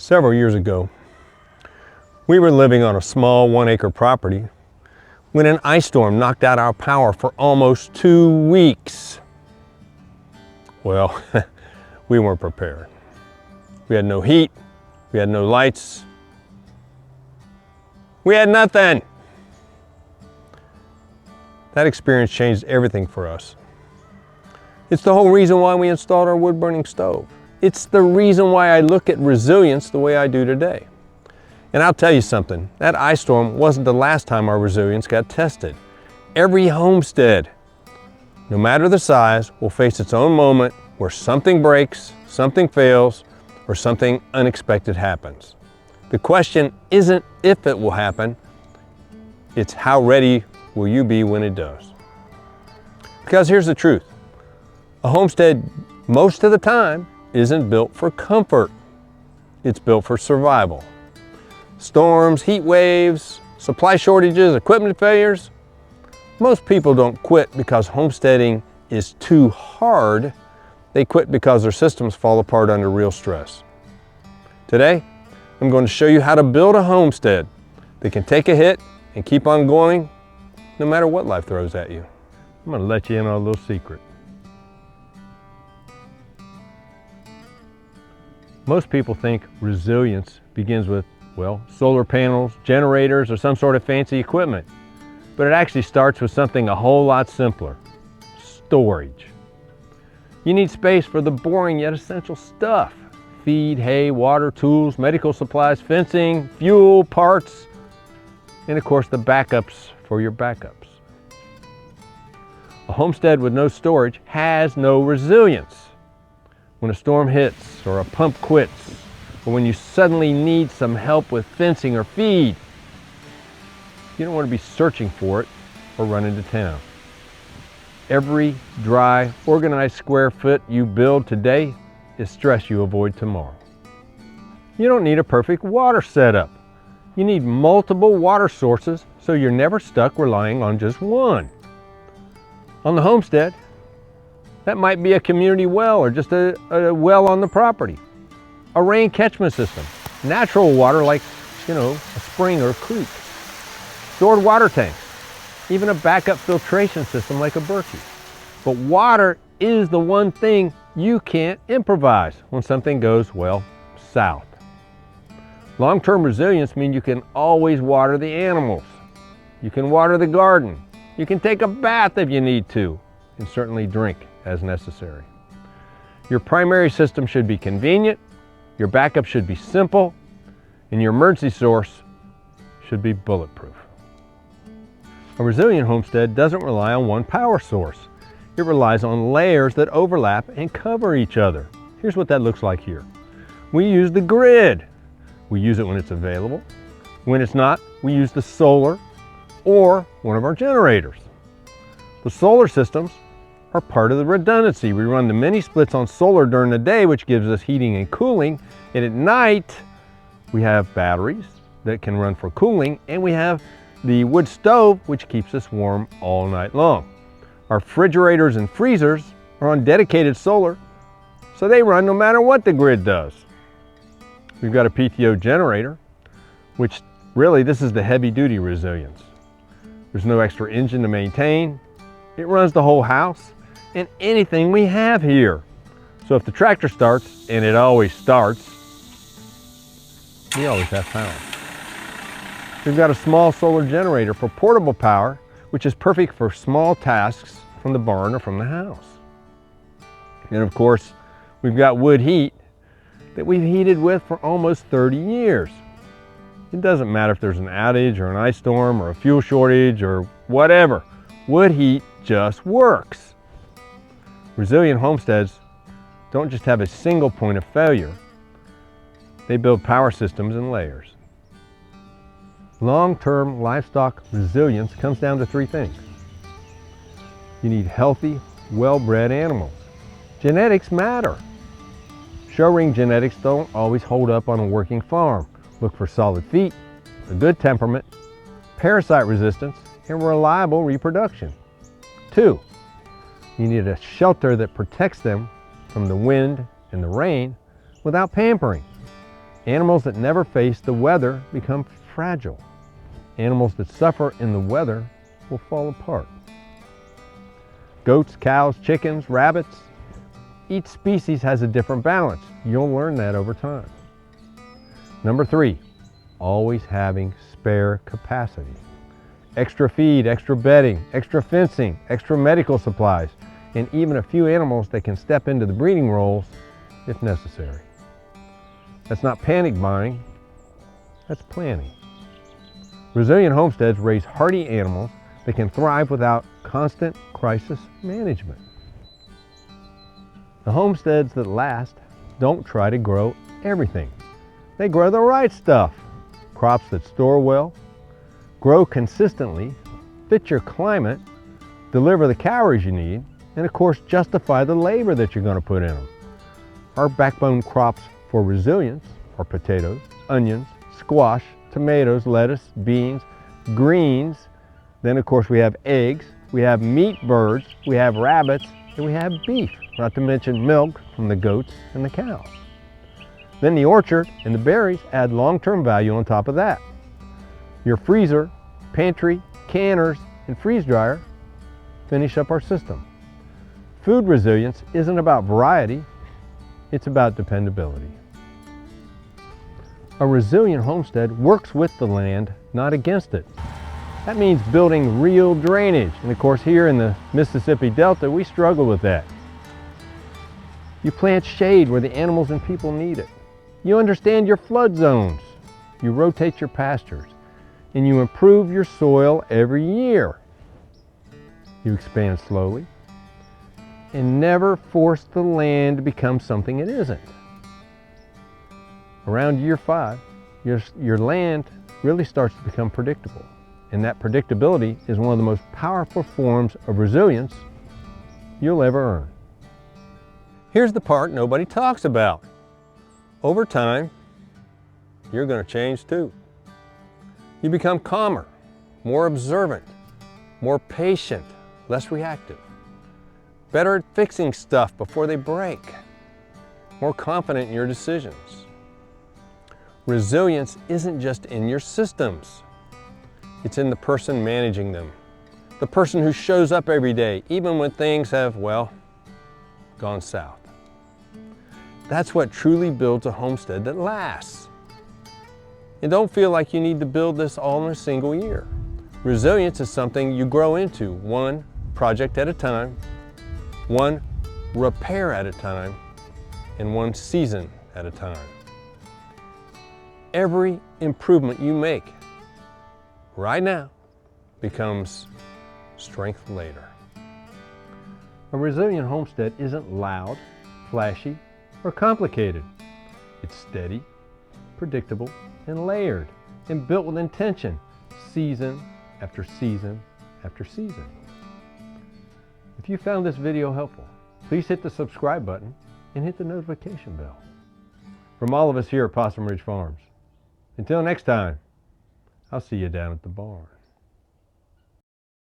Several years ago, we were living on a small 1-acre property when an ice storm knocked out our power for almost 2 weeks. Well, we weren't prepared. We had no heat, we had no lights, we had nothing. That experience changed everything for us. It's the whole reason why we installed our wood-burning stove. It's the reason why I look at resilience the way I do today. And I'll tell you something, that ice storm wasn't the last time our resilience got tested. Every homestead, no matter the size, will face its own moment where something breaks, something fails, or something unexpected happens. The question isn't if it will happen, it's how ready will you be when it does. Because here's the truth, a homestead most of the time isn't built for comfort, it's built for survival. Storms, heat waves, supply shortages, equipment failures. Most people don't quit because homesteading is too hard. They quit because their systems fall apart under real stress. Today, I'm going to show you how to build a homestead that can take a hit and keep on going no matter what life throws at you. I'm going to let you in on a little secret. Most people think resilience begins with, well, solar panels, generators, or some sort of fancy equipment. But it actually starts with something a whole lot simpler, storage. You need space for the boring yet essential stuff. Feed, hay, water, tools, medical supplies, fencing, fuel, parts, and of course the backups for your backups. A homestead with no storage has no resilience. When a storm hits, or a pump quits, or when you suddenly need some help with fencing or feed, you don't want to be searching for it or run into town. Every dry, organized square foot you build today is stress you avoid tomorrow. You don't need a perfect water setup. You need multiple water sources so you're never stuck relying on just one. On the homestead, that might be a community well or just a well on the property. A rain catchment system, natural water like, a spring or a creek. Stored water tanks, even a backup filtration system like a Berkey. But water is the one thing you can't improvise when something goes, well, south. Long-term resilience means you can always water the animals. You can water the garden. You can take a bath if you need to, and certainly drink as necessary. Your primary system should be convenient, your backup should be simple, and your emergency source should be bulletproof. A resilient homestead doesn't rely on one power source. It relies on layers that overlap and cover each other. Here's what that looks like here. We use the grid. We use it when it's available. When it's not, we use the solar or one of our generators. The solar systems are part of the redundancy. We run the mini splits on solar during the day, which gives us heating and cooling. And at night, we have batteries that can run for cooling, and we have the wood stove, which keeps us warm all night long. Our refrigerators and freezers are on dedicated solar, so they run no matter what the grid does. We've got a PTO generator, which really, this is the heavy-duty resilience. There's no extra engine to maintain. It runs the whole house and anything we have here. So if the tractor starts, and it always starts, we always have power. We've got a small solar generator for portable power, which is perfect for small tasks from the barn or from the house. And of course, we've got wood heat that we've heated with for almost 30 years. It doesn't matter if there's an outage or an ice storm or a fuel shortage or whatever. Wood heat just works. Resilient homesteads don't just have a single point of failure. They build power systems in layers. Long-term livestock resilience comes down to 3 things. You need healthy, well-bred animals. Genetics matter. Show-ring genetics don't always hold up on a working farm. Look for solid feet, a good temperament, parasite resistance, and reliable reproduction. 2, you need a shelter that protects them from the wind and the rain without pampering. Animals that never face the weather become fragile. Animals that suffer in the weather will fall apart. Goats, cows, chickens, rabbits, each species has a different balance. You'll learn that over time. Number 3, always having spare capacity. Extra feed, extra bedding, extra fencing, extra medical supplies, and even a few animals that can step into the breeding roles if necessary. That's not panic buying, that's planning. Resilient homesteads raise hardy animals that can thrive without constant crisis management. The homesteads that last don't try to grow everything. They grow the right stuff. Crops that store well, grow consistently, fit your climate, deliver the calories you need, and of course justify the labor that you're going to put in them. Our backbone crops for resilience are potatoes, onions, squash, tomatoes, lettuce, beans, greens. Then of course we have eggs, we have meat birds, we have rabbits, and we have beef, not to mention milk from the goats and the cows. Then the orchard and the berries add long-term value on top of that. Your freezer, pantry, canners, and freeze dryer finish up our system. Food resilience isn't about variety, it's about dependability. A resilient homestead works with the land, not against it. That means building real drainage, and of course here in the Mississippi Delta we struggle with that. You plant shade where the animals and people need it. You understand your flood zones. You rotate your pastures, and you improve your soil every year. You expand slowly and never force the land to become something it isn't. Around year 5, your land really starts to become predictable. And that predictability is one of the most powerful forms of resilience you'll ever earn. Here's the part nobody talks about. Over time, you're going to change too. You become calmer, more observant, more patient, less reactive, better at fixing stuff before they break, more confident in your decisions. Resilience isn't just in your systems. It's in the person managing them. The person who shows up every day, even when things have, well, gone south. That's what truly builds a homestead that lasts. And don't feel like you need to build this all in a single year. Resilience is something you grow into, one project at a time, one repair at a time, and one season at a time. Every improvement you make right now becomes strength later. A resilient homestead isn't loud, flashy, or complicated. It's steady, predictable, and layered, and built with intention, season after season after season. If you found this video helpful, please hit the subscribe button and hit the notification bell. From all of us here at Possum Ridge Farms, until next time, I'll see you down at the barn.